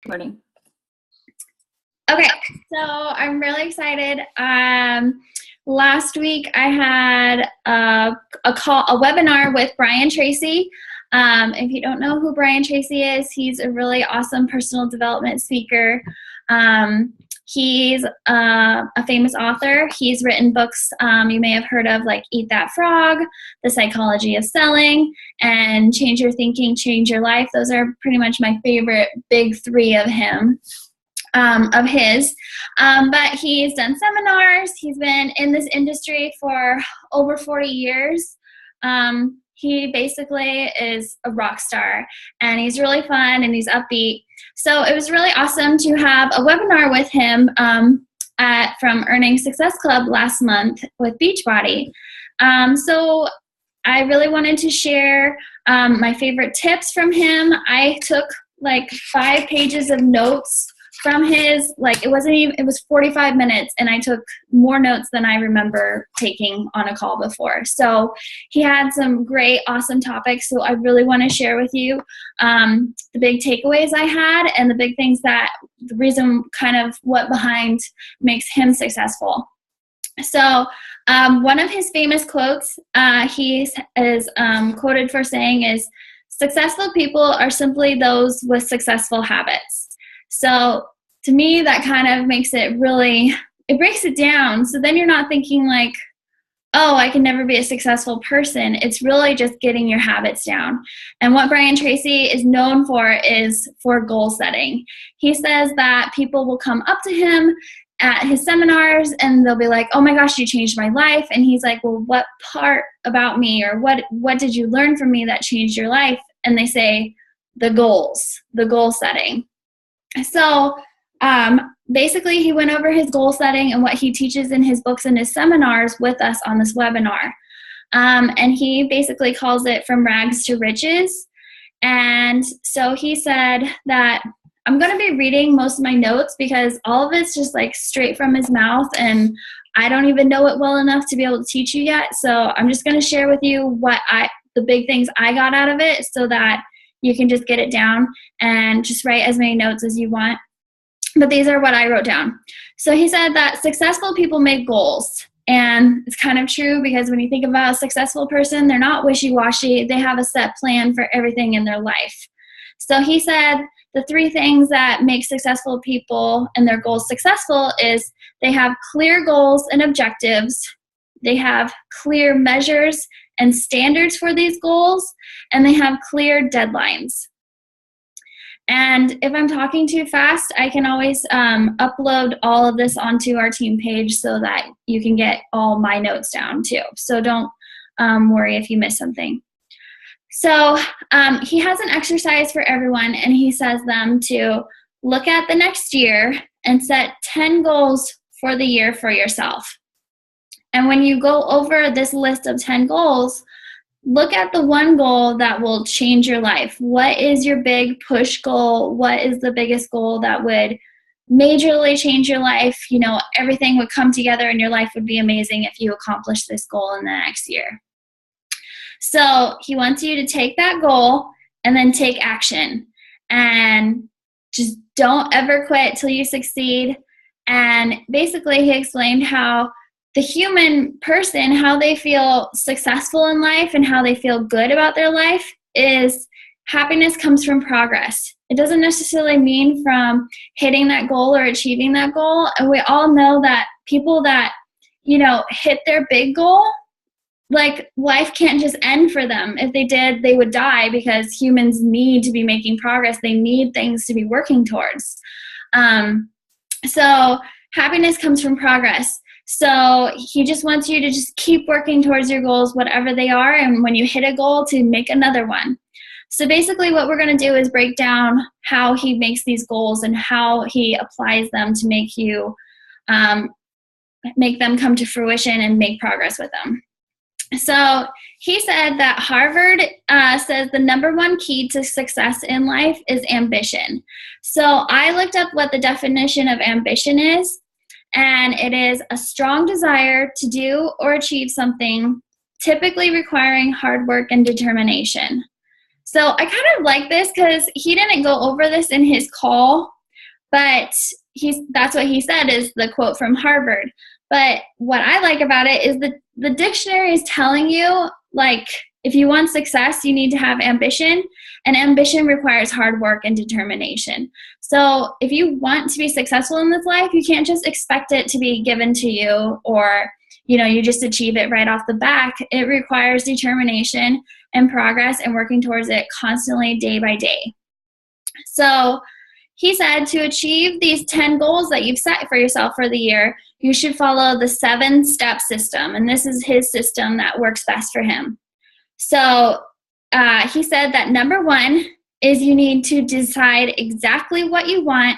Recording. Okay, so I'm really excited. Last week I had a webinar with Tracy. If you don't know who Tracy is, he's a really awesome personal development speaker. He's a famous author. He's written books you may have heard of, like Eat That Frog, The Psychology of Selling, and Change Your Thinking, Change Your Life. Those are pretty much my favorite big three of him. Of his, but he's done seminars. He's been in this industry for over 40 years. He basically is a rock star, and he's really fun and he's upbeat. So it was really awesome to have a webinar with him from Earning Success Club last month with Beachbody. So I really wanted to share my favorite tips from him. I took like 5 pages of notes from his, it was 45 minutes, and I took more notes than I remember taking on a call before. So he had some great, awesome topics. So I really want to share with you the big takeaways I had and the big things that the reason kind of what behind makes him successful. So one of his famous quotes he is quoted for saying is, "Successful people are simply those with successful habits." So to me, that kind of makes it it breaks it down. So then you're not thinking like, oh, I can never be a successful person. It's really just getting your habits down. And what Tracy is known for is for goal setting. He says that people will come up to him at his seminars and they'll be like, "Oh my gosh, you changed my life." And he's like, "Well, what part about me, or what did you learn from me that changed your life?" And they say, the goal setting. So basically he went over his goal setting and what he teaches in his books and his seminars with us on this webinar. And he basically calls it From Rags to Riches. And so he said that I'm going to be reading most of my notes because all of it's just like straight from his mouth, and I don't even know it well enough to be able to teach you yet. So I'm just going to share with you the big things I got out of it so that you can just get it down and just write as many notes as you want. But these are what I wrote down. So he said that successful people make goals. And it's kind of true, because when you think about a successful person, they're not wishy-washy. They have a set plan for everything in their life. So he said the 3 things that make successful people and their goals successful is they have clear goals and objectives. They have clear measures and standards for these goals, and they have clear deadlines. And if I'm talking too fast, I can always upload all of this onto our team page so that you can get all my notes down too. So don't worry if you miss something. So he has an exercise for everyone, and he says them to look at the next year and set 10 goals for the year for yourself. And when you go over this list of 10 goals, look at the one goal that will change your life. What is your big push goal? What is the biggest goal that would majorly change your life? You know, everything would come together and your life would be amazing if you accomplish this goal in the next year. So he wants you to take that goal and then take action. And just don't ever quit till you succeed. And basically he explained how the human person, how they feel successful in life and how they feel good about their life is happiness comes from progress. It doesn't necessarily mean from hitting that goal or achieving that goal. And we all know that people that, hit their big goal, like life can't just end for them. If they did, they would die, because humans need to be making progress. They need things to be working towards. So happiness comes from progress. So he just wants you to just keep working towards your goals, whatever they are, and when you hit a goal, to make another one. So basically what we're going to do is break down how he makes these goals and how he applies them to make them come to fruition and make progress with them. So he said that Harvard says the number 1 key to success in life is ambition. So I looked up what the definition of ambition is. And it is a strong desire to do or achieve something, typically requiring hard work and determination. So I kind of like this because he didn't go over this in his call, but that's what he said is the quote from Harvard. But what I like about it is the dictionary is telling you, like, if you want success, you need to have ambition, and ambition requires hard work and determination. So if you want to be successful in this life, you can't just expect it to be given to you, or you just achieve it right off the bat. It requires determination and progress and working towards it constantly, day by day. So he said to achieve these 10 goals that you've set for yourself for the year, you should follow the 7-step system. And this is his system that works best for him. So he said that number 1 is you need to decide exactly what you want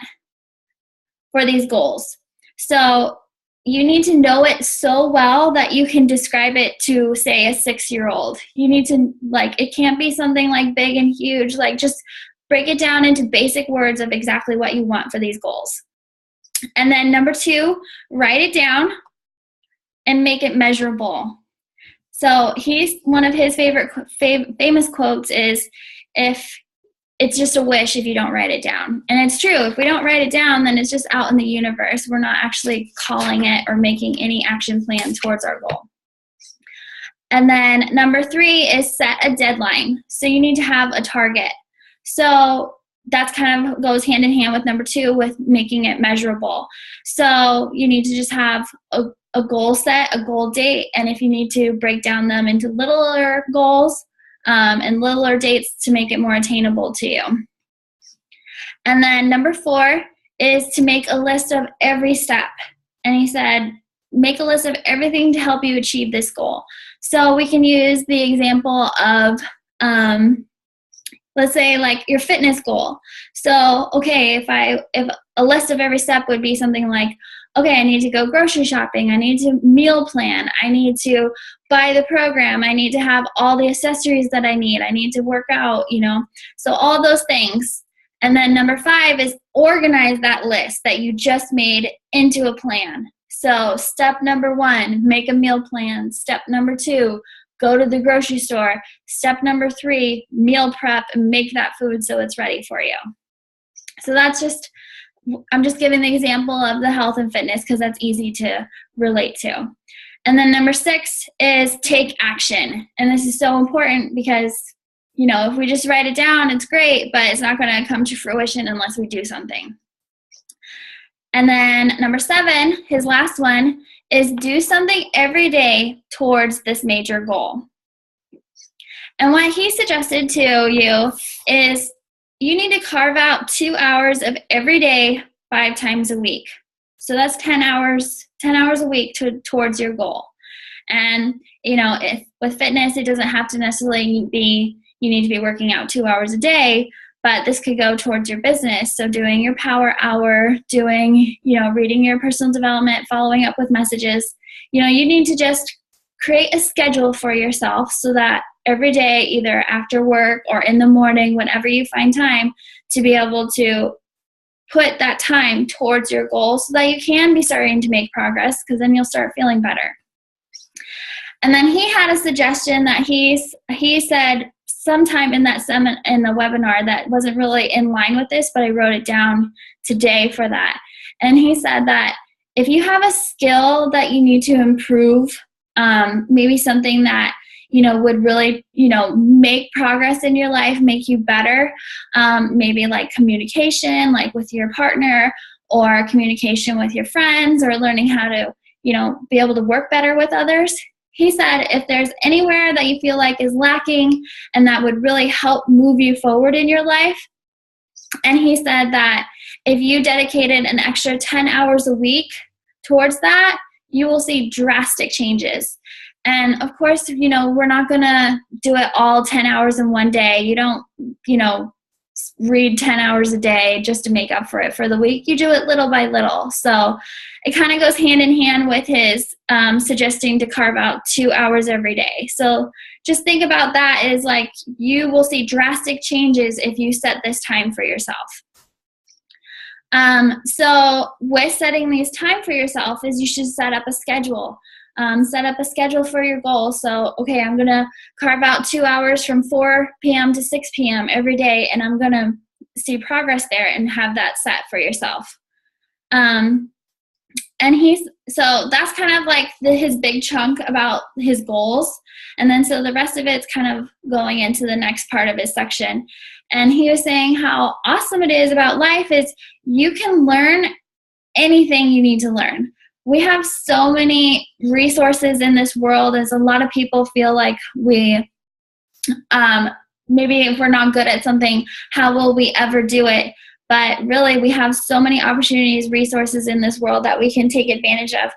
for these goals. So you need to know it so well that you can describe it to, say, a 6-year-old. You need to, it can't be something like big and huge, just break it down into basic words of exactly what you want for these goals. And then number 2, write it down and make it measurable. So one of his famous quotes is, if it's just a wish if you don't write it down. And it's true. If we don't write it down, then it's just out in the universe. We're not actually calling it or making any action plan towards our goal. And then number 3 is set a deadline. So you need to have a target. So that's kind of goes hand in hand with number 2 with making it measurable. So you need to just have a goal set, a goal date, and if you need to break down them into littler goals and littler dates to make it more attainable to you. And then number 4 is to make a list of every step. And he said, make a list of everything to help you achieve this goal. So we can use the example of let's say your fitness goal. So, okay, if a list of every step would be something like, okay, I need to go grocery shopping. I need to meal plan. I need to buy the program. I need to have all the accessories that I need. I need to work out, So all those things. And then number 5 is organize that list that you just made into a plan. So step number 1, make a meal plan. Step number 2, go to the grocery store. Step number 3, meal prep and make that food so it's ready for you. So I'm just giving the example of the health and fitness because that's easy to relate to. And then number 6 is take action. And this is so important because, if we just write it down, it's great, but it's not going to come to fruition unless we do something. And then number 7, his last one, is do something every day towards this major goal. And what he suggested to you is you need to carve out 2 hours of every day 5 times a week. So that's 10 hours a week towards your goal. And, if with fitness, it doesn't have to necessarily be, you need to be working out 2 hours a day, but this could go towards your business. So doing your power hour, doing, reading your personal development, following up with messages, you need to just create a schedule for yourself so that every day, either after work or in the morning, whenever you find time, to be able to put that time towards your goal so that you can be starting to make progress, because then you'll start feeling better. And then he had a suggestion that he said sometime in the webinar that wasn't really in line with this, but I wrote it down today for that. And he said that if you have a skill that you need to improve, maybe something that would really, make progress in your life, make you better, maybe like communication, like with your partner, or communication with your friends, or learning how to, be able to work better with others. He said if there's anywhere that you feel like is lacking and that would really help move you forward in your life, and he said that if you dedicated an extra 10 hours a week towards that, you will see drastic changes. And of course, we're not going to do it all 10 hours in one day. You don't, read 10 hours a day just to make up for it for the week. You do it little by little. So it kind of goes hand in hand with his suggesting to carve out 2 hours every day. So just think about that as you will see drastic changes if you set this time for yourself. So with setting these time for yourself is you should set up a schedule. Set up a schedule for your goal. So, okay, I'm going to carve out 2 hours from 4 p.m. to 6 p.m. every day, and I'm going to see progress there and have that set for yourself. So that's kind of like his big chunk about his goals. And then so the rest of it's kind of going into the next part of his section. And he was saying how awesome it is about life is you can learn anything you need to learn. We have so many resources in this world, as a lot of people feel like we, maybe if we're not good at something, how will we ever do it? But really, we have so many opportunities, resources in this world that we can take advantage of.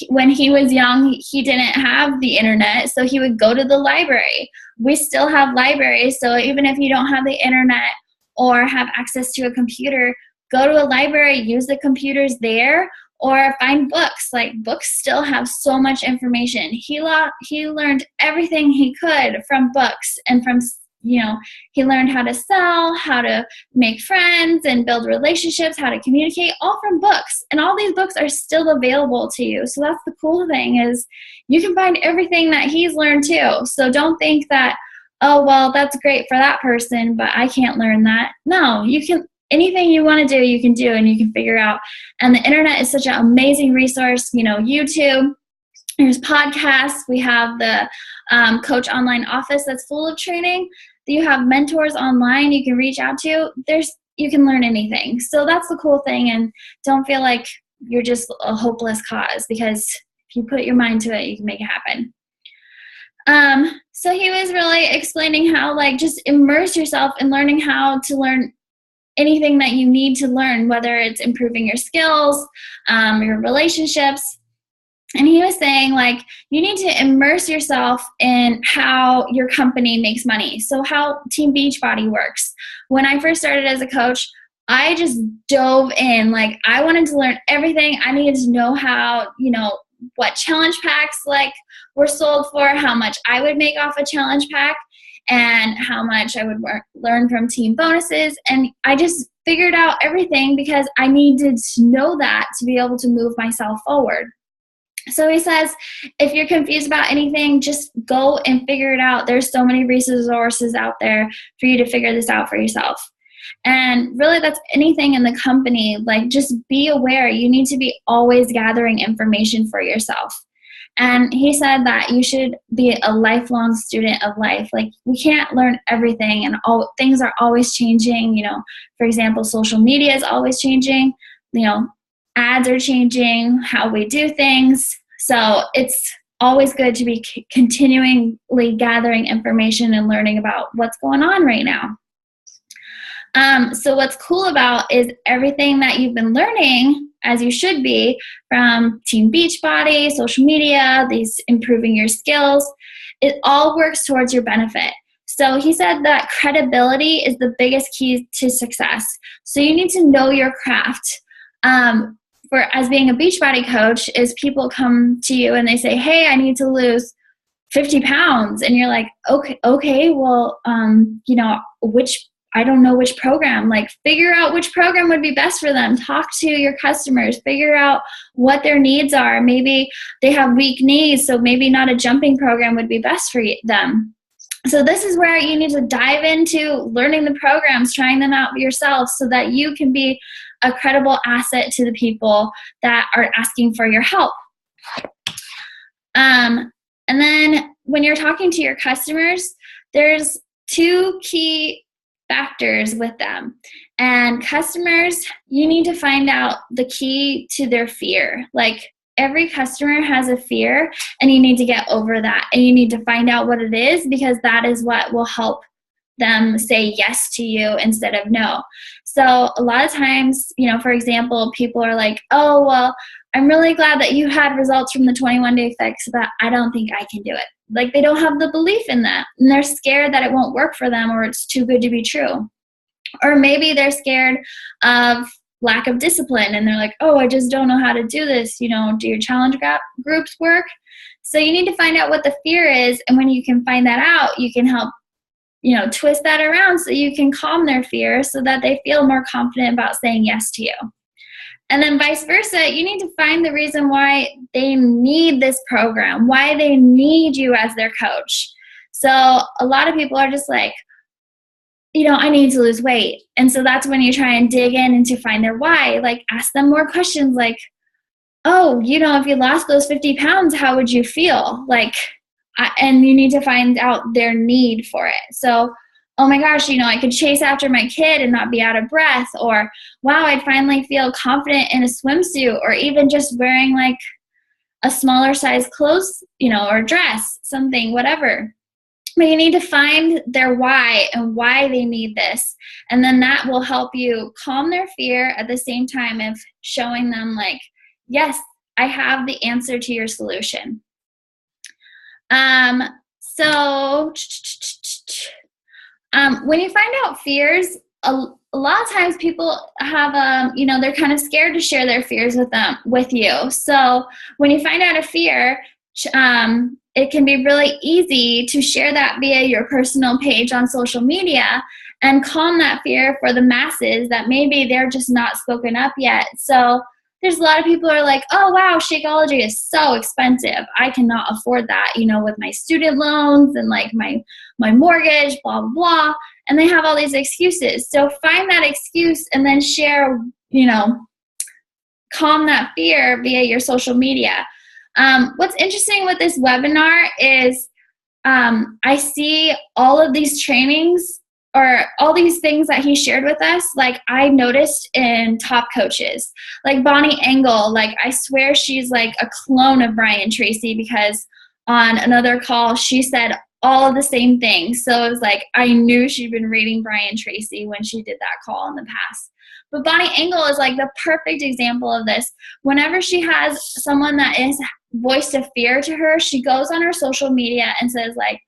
When he was young, he didn't have the internet, so he would go to the library. We still have libraries, so even if you don't have the internet or have access to a computer, go to a library, use the computers there, or find books. Like, books still have so much information. He learned everything he could from books, and from, he learned how to sell, how to make friends and build relationships, how to communicate, all from books. And all these books are still available to you. So that's the cool thing, is you can find everything that he's learned too. So don't think that, oh, well, that's great for that person, but I can't learn that. No, you can. Anything you want to do, you can do, and you can figure out. And the internet is such an amazing resource. YouTube, there's podcasts. We have the Coach Online Office that's full of training. You have mentors online you can reach out to. You can learn anything. So that's the cool thing. And don't feel like you're just a hopeless cause, because if you put your mind to it, you can make it happen. So he was really explaining how, just immerse yourself in learning how to learn anything that you need to learn, whether it's improving your skills, your relationships. And he was saying, you need to immerse yourself in how your company makes money. So how Team Beachbody works. When I first started as a coach, I just dove in. I wanted to learn everything. I needed to know how, what challenge packs were sold for, how much I would make off a challenge pack, and how much I would learn from team bonuses. And I just figured out everything because I needed to know that to be able to move myself forward. So he says, if you're confused about anything, just go and figure it out. There's so many resources out there for you to figure this out for yourself. And really, that's anything in the company. Just be aware. You need to be always gathering information for yourself. And he said that you should be a lifelong student of life. We can't learn everything, and things are always changing. For example, social media is always changing. Ads are changing, how we do things. So it's always good to be continually gathering information and learning about what's going on right now. So what's cool about is everything that you've been learning, as you should be, from Team Beachbody, social media, these improving your skills, it all works towards your benefit. So he said that credibility is the biggest key to success. So you need to know your craft. As being a Beachbody coach, is people come to you and they say, hey, I need to lose 50 pounds. And you're like, okay, well, I don't know which program. Figure out which program would be best for them. Talk to your customers. Figure out what their needs are. Maybe they have weak knees, so maybe not a jumping program would be best for them. So this is where you need to dive into learning the programs, trying them out yourself, so that you can be a credible asset to the people that are asking for your help. And then when you're talking to your customers, there's 2 key factors with them. And customers, you need to find out the key to their fear. Every customer has a fear, and you need to get over that. And you need to find out what it is, because that is what will help them say yes to you instead of no. So a lot of times, for example, people are like, oh, well, I'm really glad that you had results from the 21-day fix, but I don't think I can do it. They don't have the belief in that, and they're scared that it won't work for them, or it's too good to be true. Or maybe they're scared of lack of discipline, and they're like, oh, I just don't know how to do this. Do your challenge groups work? So you need to find out what the fear is, and when you can find that out, you can help twist that around so you can calm their fear, so that they feel more confident about saying yes to you. And then vice versa, you need to find the reason why they need this program, why they need you as their coach. So a lot of people are just like, I need to lose weight. And so that's when you try and dig in and to find their why. Like, ask them more questions like, oh, if you lost those 50 pounds, how would you feel? Like, and you need to find out their need for it. So, oh my gosh, I could chase after my kid and not be out of breath. Or, wow, I'd finally feel confident in a swimsuit, or even just wearing like a smaller size clothes, or dress, something, whatever. But you need to find their why and why they need this. And then that will help you calm their fear at the same time of showing them like, yes, I have the answer to your solution. So when you find out fears, a lot of times people have, they're kind of scared to share their fears with you. So when you find out a fear, it can be really easy to share that via your personal page on social media and calm that fear for the masses that maybe they're just not spoken up yet. So there's a lot of people who are like, oh, wow, Shakeology is so expensive. I cannot afford that, with my student loans and like my mortgage, blah, blah, blah. And they have all these excuses. So find that excuse and then share, calm that fear via your social media. What's interesting with this webinar is I see all of these trainings or all these things that he shared with us, like I noticed in top coaches. Like Bonnie Engel, like I swear she's like a clone of Brian Tracy, because on another call she said all of the same things. So it was like I knew she'd been reading Brian Tracy when she did that call in the past. But Bonnie Engel is like the perfect example of this. Whenever she has someone that is voiced a fear to her, she goes on her social media and says like,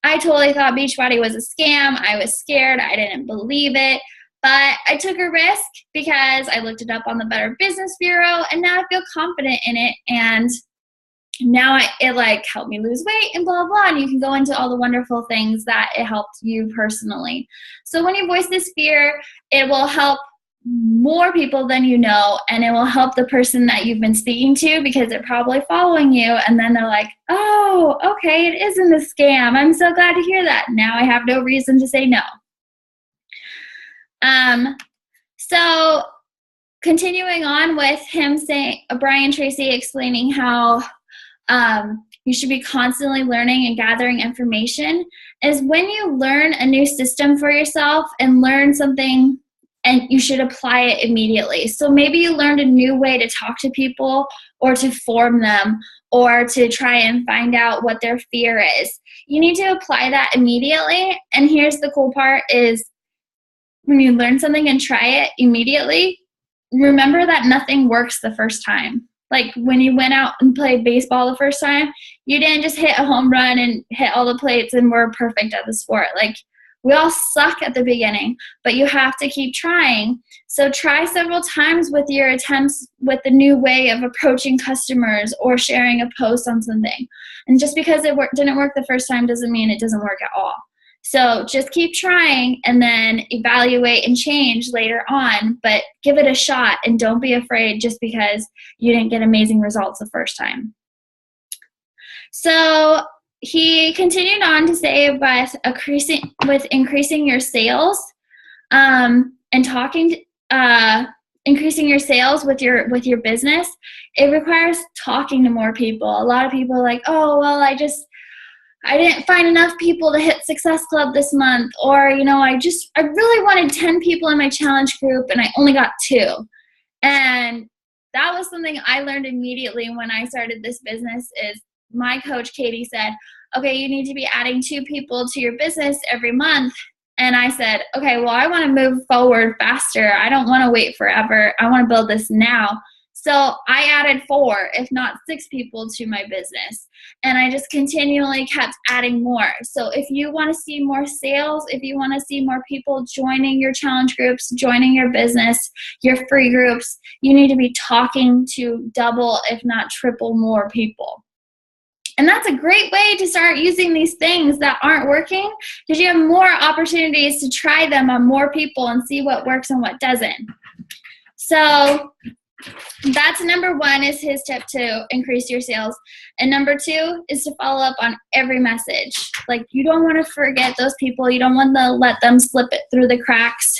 I totally thought Beachbody was a scam. I was scared. I didn't believe it. But I took a risk because I looked it up on the Better Business Bureau, and now I feel confident in it. And now it like helped me lose weight and blah, blah. And you can go into all the wonderful things that it helped you personally. So when you voice this fear, it will help more people than you know, and it will help the person that you've been speaking to, because they're probably following you, and then they're like, oh, okay, it isn't a scam. I'm so glad to hear that. Now I have no reason to say no. So continuing on with him saying, Brian Tracy explaining how you should be constantly learning and gathering information, is when you learn a new system for yourself and learn something, and you should apply it immediately. So maybe you learned a new way to talk to people, or to form them, or to try and find out what their fear is. You need to apply that immediately. And here's the cool part is when you learn something and try it immediately, remember that nothing works the first time. Like when you went out and played baseball the first time, you didn't just hit a home run and hit all the plates and were perfect at the sport. Like, we all suck at the beginning, but you have to keep trying. So try several times with your attempts with the new way of approaching customers or sharing a post on something. And just because it didn't work the first time doesn't mean it doesn't work at all. So just keep trying and then evaluate and change later on, but give it a shot and don't be afraid just because you didn't get amazing results the first time. So he continued on to say with increasing your sales and increasing your sales with your business, it requires talking to more people. A lot of people are like, oh, well, I didn't find enough people to hit Success Club this month, or, I really wanted 10 people in my challenge group and I only got 2. And that was something I learned immediately when I started this business. Is my coach, Katie, said, okay, you need to be adding 2 people to your business every month. And I said, okay, well, I want to move forward faster. I don't want to wait forever. I want to build this now. So I added 4, if not 6 people to my business. And I just continually kept adding more. So if you want to see more sales, if you want to see more people joining your challenge groups, joining your business, your free groups, you need to be talking to double, if not triple more people. And that's a great way to start using these things that aren't working, because you have more opportunities to try them on more people and see what works and what doesn't. So that's number one, is his tip to increase your sales. And number two is to follow up on every message. Like, you don't want to forget those people. You don't want to let them slip it through the cracks.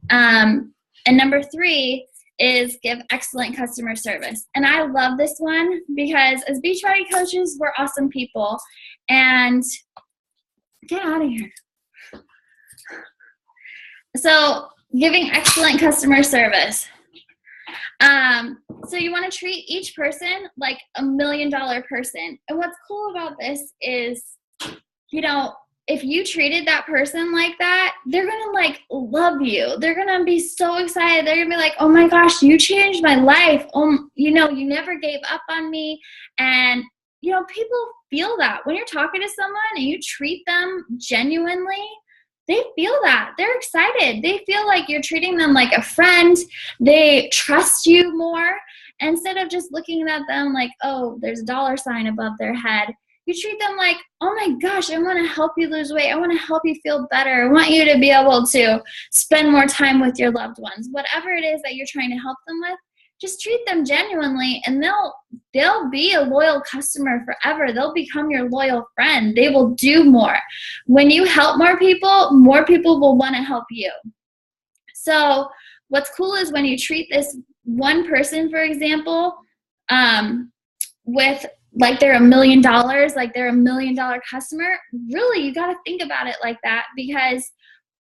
And number three is give excellent customer service. And I love this one because as Beachbody coaches, we're awesome people. And get out of here. So giving excellent customer service. So you want to treat each person like $1 million person. And what's cool about this is, you know, if you treated that person like that, they're going to like love you. They're going to be so excited. They're going to be like, oh my gosh, you changed my life. You know, you never gave up on me. And, you know, people feel that when you're talking to someone and you treat them genuinely, they feel that. They're excited. They feel like you're treating them like a friend. They trust you more instead of just looking at them like, oh, there's a dollar sign above their head. You treat them like, oh my gosh, I want to help you lose weight. I want to help you feel better. I want you to be able to spend more time with your loved ones. Whatever it is that you're trying to help them with, just treat them genuinely, and they'll be a loyal customer forever. They'll become your loyal friend. They will do more. When you help more people will want to help you. So what's cool is when you treat this one person, for example, with like they're $1 million, like they're $1 million customer, really you got to think about it like that, because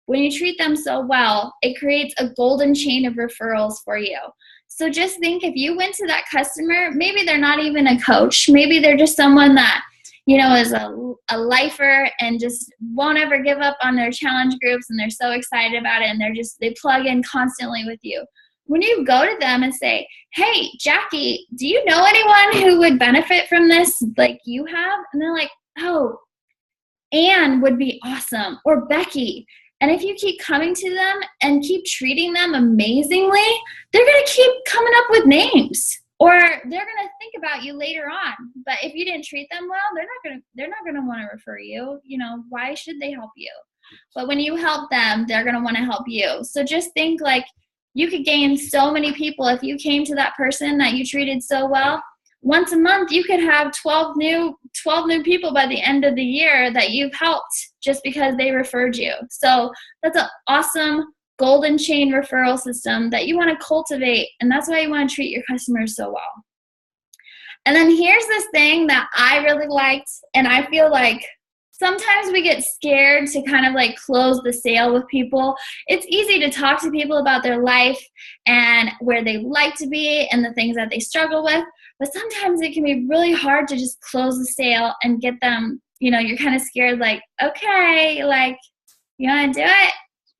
when you treat them so well, it creates a golden chain of referrals for you. So just think, if you went to that customer, maybe they're not even a coach. Maybe they're just someone that, you know, is a lifer and just won't ever give up on their challenge groups, and they're so excited about it, and they plug in constantly with you. When you go to them and say, hey, Jackie, do you know anyone who would benefit from this like you have? And they're like, oh, Anne would be awesome, or Becky. And if you keep coming to them and keep treating them amazingly, they're going to keep coming up with names, or they're going to think about you later on. But if you didn't treat them well, they're not going to want to refer you. You know, why should they help you? But when you help them, they're going to want to help you. So just think, like, you could gain so many people if you came to that person that you treated so well. Once a month, you could have 12 new people by the end of the year that you've helped just because they referred you. So that's an awesome golden chain referral system that you want to cultivate, and that's why you want to treat your customers so well. And then here's this thing that I really liked, and I feel like sometimes we get scared to kind of like close the sale with people. It's easy to talk to people about their life and where they like to be and the things that they struggle with. But sometimes it can be really hard to just close the sale and get them, you know, you're kind of scared, like, okay, like, you want to do it?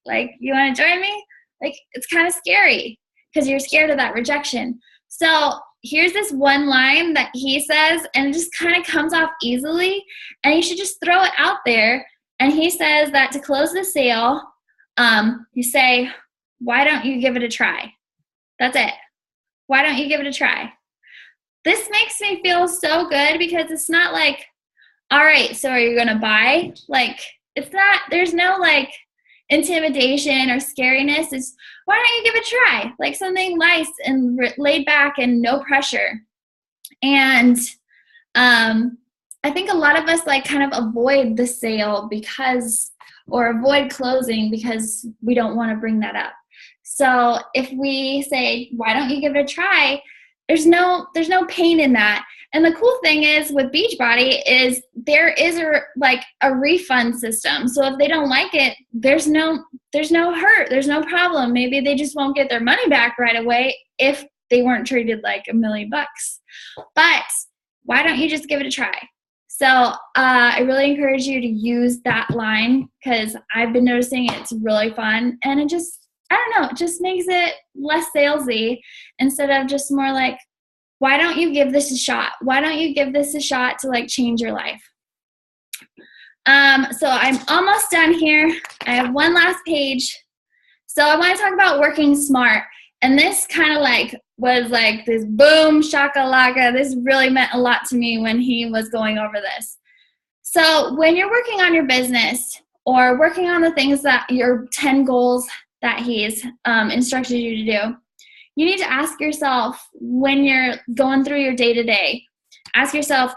Like, you want to join me? Like, it's kind of scary because you're scared of that rejection. So here's this one line that he says, and it just kind of comes off easily, and you should just throw it out there. And he says that to close the sale, you say, why don't you give it a try? That's it. Why don't you give it a try? This makes me feel so good, because it's not like, all right, so are you going to buy? Like, it's not, there's no like intimidation or scariness. It's, why don't you give it a try? Like something nice and laid back and no pressure. And I think a lot of us like kind of avoid the sale or avoid closing because we don't want to bring that up. So if we say, why don't you give it a try? There's no pain in that. And the cool thing is with Beachbody is there is a refund system. So if they don't like it, there's no hurt. There's no problem. Maybe they just won't get their money back right away if they weren't treated like $1 million. But why don't you just give it a try? So I really encourage you to use that line, because I've been noticing it's really fun, and it just, I don't know, it just makes it less salesy instead of just more like, why don't you give this a shot? Why don't you give this a shot to like change your life? So I'm almost done here. I have one last page. So I want to talk about working smart. And this kind of like was like this boom shakalaka. This really meant a lot to me when he was going over this. So when you're working on your business or working on the things that your 10 goals that he's instructed you to do, you need to ask yourself when you're going through your day-to-day, ask yourself,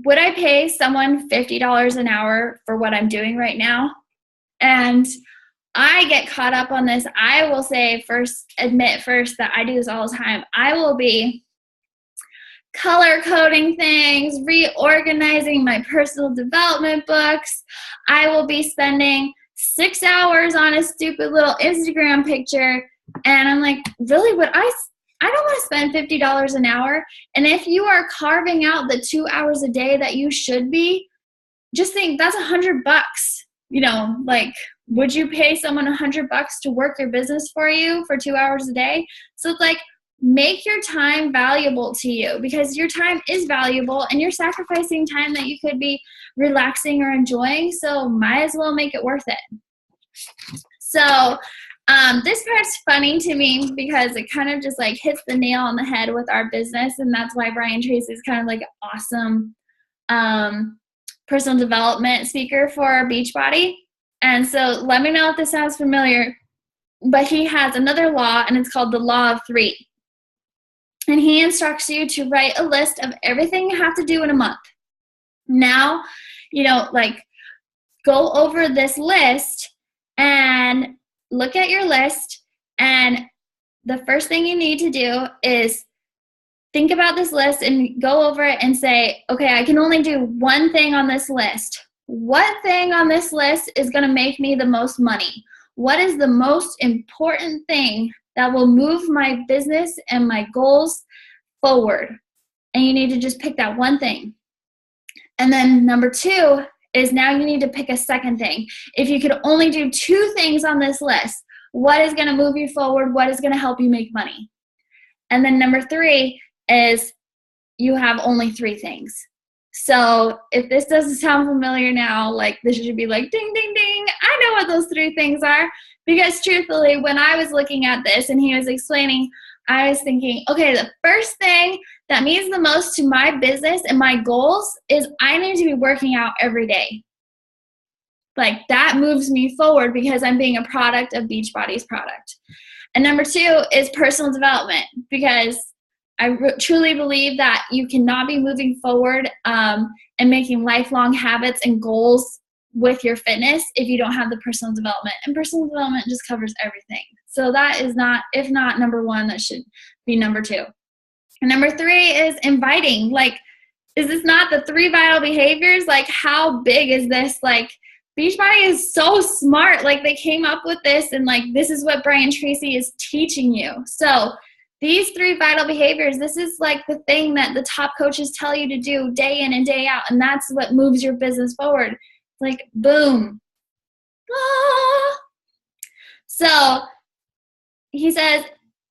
would I pay someone $50 an hour for what I'm doing right now? And I get caught up on this. I will admit first that I do this all the time. I will be color coding things, reorganizing my personal development books. I will be spending 6 hours on a stupid little Instagram picture. And I'm like, really, I don't want to spend $50 an hour. And if you are carving out the 2 hours a day that you should be, just think that's $100. Like, would you pay someone $100 to work your business for you for 2 hours a day? So it's like, make your time valuable to you, because your time is valuable and you're sacrificing time that you could be relaxing or enjoying. So might as well make it worth it. So this part's funny to me because it kind of just like hits the nail on the head with our business. And that's why Brian Tracy is kind of like an awesome personal development speaker for Beachbody. And so let me know if this sounds familiar, but he has another law, and it's called the Law of Three. And he instructs you to write a list of everything you have to do in a month. Now, go over this list and look at your list. And the first thing you need to do is think about this list and go over it and say, okay, I can only do one thing on this list. What thing on this list is going to make me the most money? What is the most important thing that will move my business and my goals forward? And you need to just pick that one thing. And then number 2 is now you need to pick a second thing. If you could only do 2 things on this list, what is going to move you forward? What is going to help you make money? And then number 3 is you have only 3 things. So if this doesn't sound familiar now, like this should be like ding, ding, ding. I know what those 3 things are, because truthfully, when I was looking at this and he was explaining, I was thinking, okay, the first thing that means the most to my business and my goals is I need to be working out every day. Like that moves me forward because I'm being a product of Beachbody's product. And number 2 is personal development, because I truly believe that you cannot be moving forward and making lifelong habits and goals with your fitness if you don't have the personal development. And personal development just covers everything. So that is not, if not number 1, that should be number 2. And number 3 is inviting. Like, is this not the 3 vital behaviors? Like, how big is this? Like, Beachbody is so smart. Like, they came up with this, and like, this is what Brian Tracy is teaching you. So these 3 vital behaviors, this is like the thing that the top coaches tell you to do day in and day out. And that's what moves your business forward. Like, boom. Ah. So he says,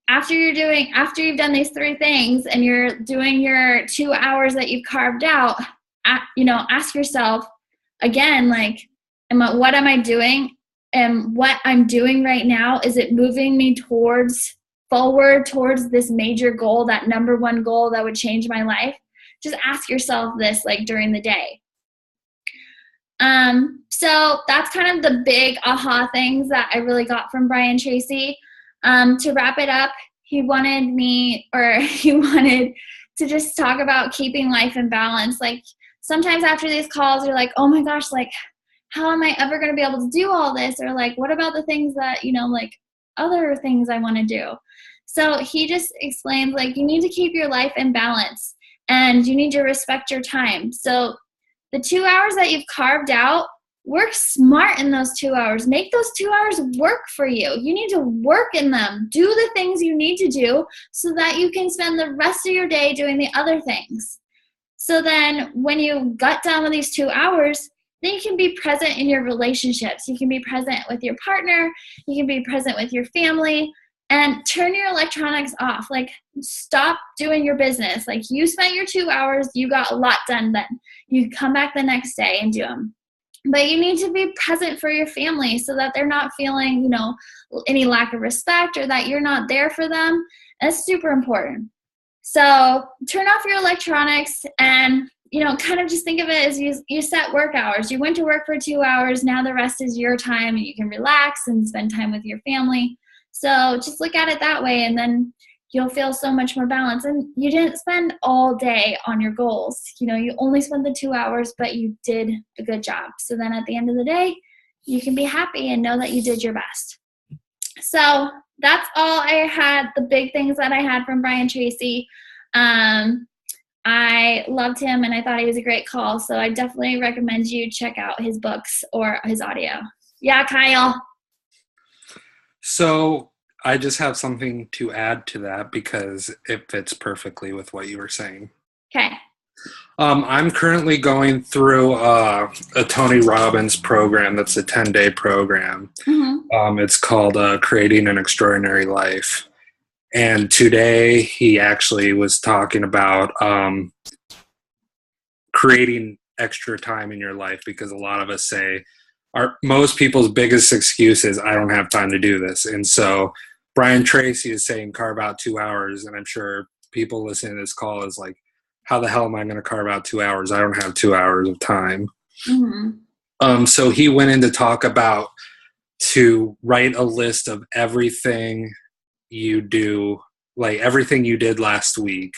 after you've done these 3 things and you're doing your 2 hours that you've carved out, ask yourself again, like, what am I doing? And what I'm doing right now, is it moving me forward towards this major goal, that number 1 goal that would change my life? Just ask yourself this, like, during the day. So that's kind of the big aha things that I really got from Brian Tracy. To wrap it up, he wanted to just talk about keeping life in balance. Like, sometimes after these calls, you're like, oh my gosh, like, how am I ever going to be able to do all this? Or like, what about the things that, like other things I want to do? So he just explains, like, you need to keep your life in balance and you need to respect your time. So the 2 hours that you've carved out, work smart in those 2 hours. Make those 2 hours work for you. You need to work in them. Do the things you need to do so that you can spend the rest of your day doing the other things. So then when you gut down with these 2 hours, then you can be present in your relationships. You can be present with your partner. You can be present with your family. And turn your electronics off. Like, stop doing your business. Like, you spent your 2 hours. You got a lot done then. You come back the next day and do them. But you need to be present for your family so that they're not feeling, any lack of respect or that you're not there for them. That's super important. So turn off your electronics and, kind of just think of it as you set work hours. You went to work for 2 hours. Now the rest is your time and you can relax and spend time with your family. So just look at it that way, and then you'll feel so much more balanced. And you didn't spend all day on your goals. You only spent the 2 hours, but you did a good job. So then at the end of the day, you can be happy and know that you did your best. So that's all I had, the big things that I had from Brian Tracy. I loved him, and I thought he was a great call. So I definitely recommend you check out his books or his audio. Yeah, Kyle. So I just have something to add to that because it fits perfectly with what you were saying. Okay. I'm currently going through a Tony Robbins program that's a 10-day program. Mm-hmm. It's called Creating an Extraordinary Life. And today he actually was talking about creating extra time in your life, because a lot of us say, most people's biggest excuse is, I don't have time to do this. And so Brian Tracy is saying carve out 2 hours, and I'm sure people listening to this call is like, how the hell am I going to carve out 2 hours? I don't have 2 hours of time. Mm-hmm. So he went in to talk about to write a list of everything you do, like everything you did last week,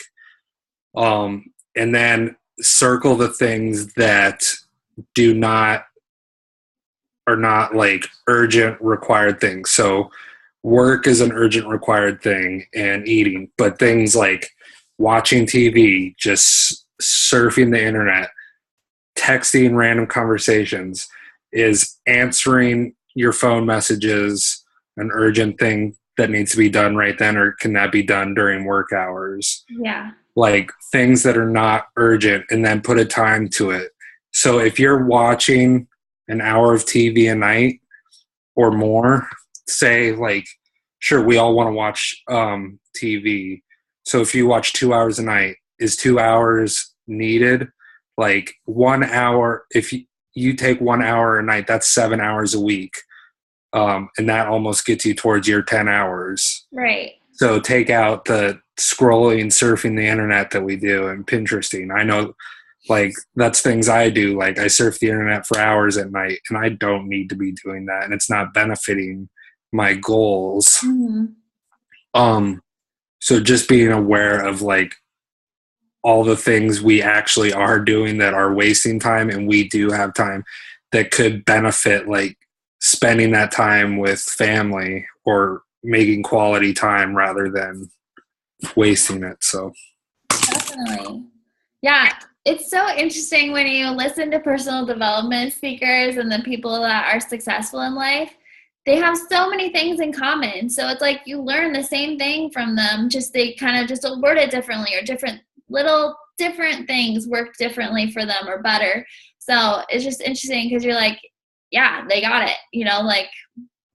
and then circle the things that are not like urgent required things. So work is an urgent required thing, and eating, but things like watching TV, just surfing the internet, texting random conversations, is answering your phone messages an urgent thing that needs to be done right then, or can that be done during work hours? Yeah. Like things that are not urgent, and then put a time to it. So if you're watching an hour of TV a night or more, say like, sure, we all want to watch TV. So if you watch 2 hours a night, is 2 hours needed? Like 1 hour, if you take 1 hour a night, that's 7 hours a week. And that almost gets you towards your 10 hours. Right. So take out the scrolling, surfing the internet that we do, and Pinteresting. I know, like, that's things I do. Like, I surf the internet for hours at night, and I don't need to be doing that, and it's not benefiting my goals. Mm-hmm. So just being aware of, like, all the things we actually are doing that are wasting time, and we do have time that could benefit, like, spending that time with family or making quality time rather than wasting it. So Definitely. Yeah. It's so interesting when you listen to personal development speakers and the people that are successful in life. They have so many things in common. So it's like you learn the same thing from them, just they kind of just word it differently, or different things work differently for them or better. So it's just interesting because you're like, yeah, they got it. Like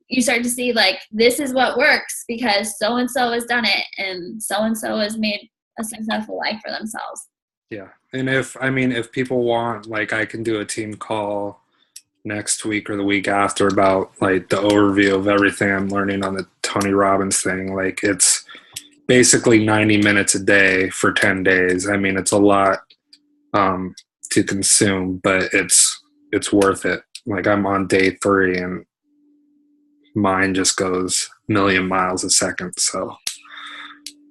you start to see like, this is what works because so-and-so has done it, and so-and-so has made a successful life for themselves. yeah. And if people want, like, I can do a team call next week or the week after about like the overview of everything I'm learning on the Tony Robbins thing. Like, it's basically 90 minutes a day for 10 days. I mean, it's a lot to consume, but it's worth it. Like, I'm on day 3 and mine just goes a million miles a second. So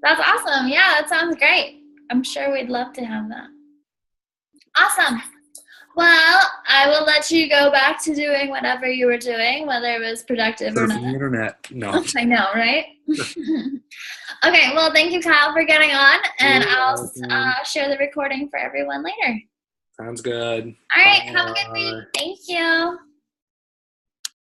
That's awesome. Yeah, that sounds great. I'm sure we'd love to have that. Awesome. Well, I will let you go back to doing whatever you were doing, whether it was productive or not. The internet. No. I know, right? Okay, well, thank you, Kyle, for getting on, and I'll share the recording for everyone later. Sounds good. All right, have a good week. Thank you.